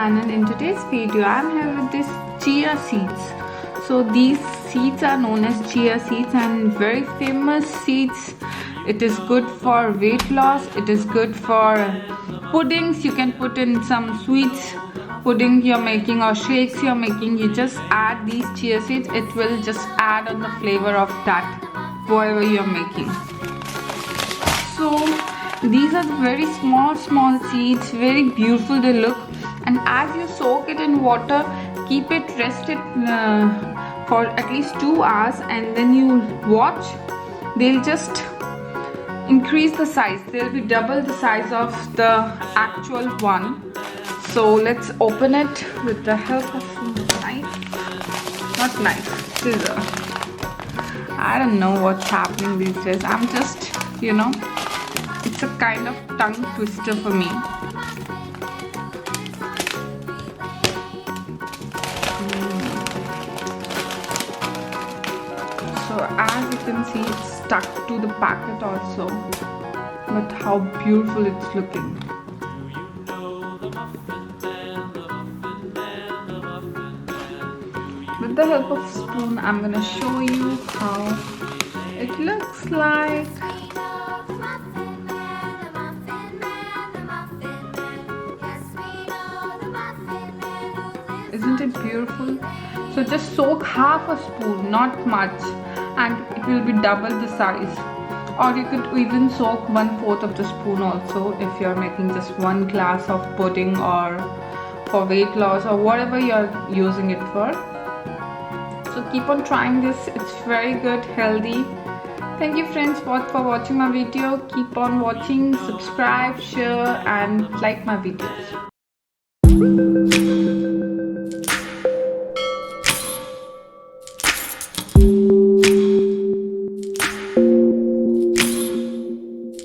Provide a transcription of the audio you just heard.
channel. In today's video I'm here with this chia seeds. So these seeds are known as chia seeds and very famous seeds. It is good for weight loss, it is good for puddings. You can put in some sweets, pudding you're making or shakes you're making. You just add these chia seeds, it will just add on the flavor of that whatever you're making. So these are very small seeds, very beautiful they look, and as you soak it in water, keep it rested for at least 2 hours, and then you watch, they'll just increase the size. They'll be double the size of the actual one. So let's open it with the help of some scissor. I don't know what's happening these days. I'm just, it's a kind of tongue twister for me. So as you can see, it's stuck to the packet also. But how beautiful it's looking. With the help of spoon, I'm gonna show you how it looks like. Isn't it beautiful? So just soak half a spoon, not much, and it will be double the size. Or you could even soak 1/4 of the spoon also if you're making just 1 glass of pudding or for weight loss or whatever you're using it for. So keep on trying this, it's very good, healthy. Thank you friends for watching my video. Keep on watching, subscribe, share and like my videos.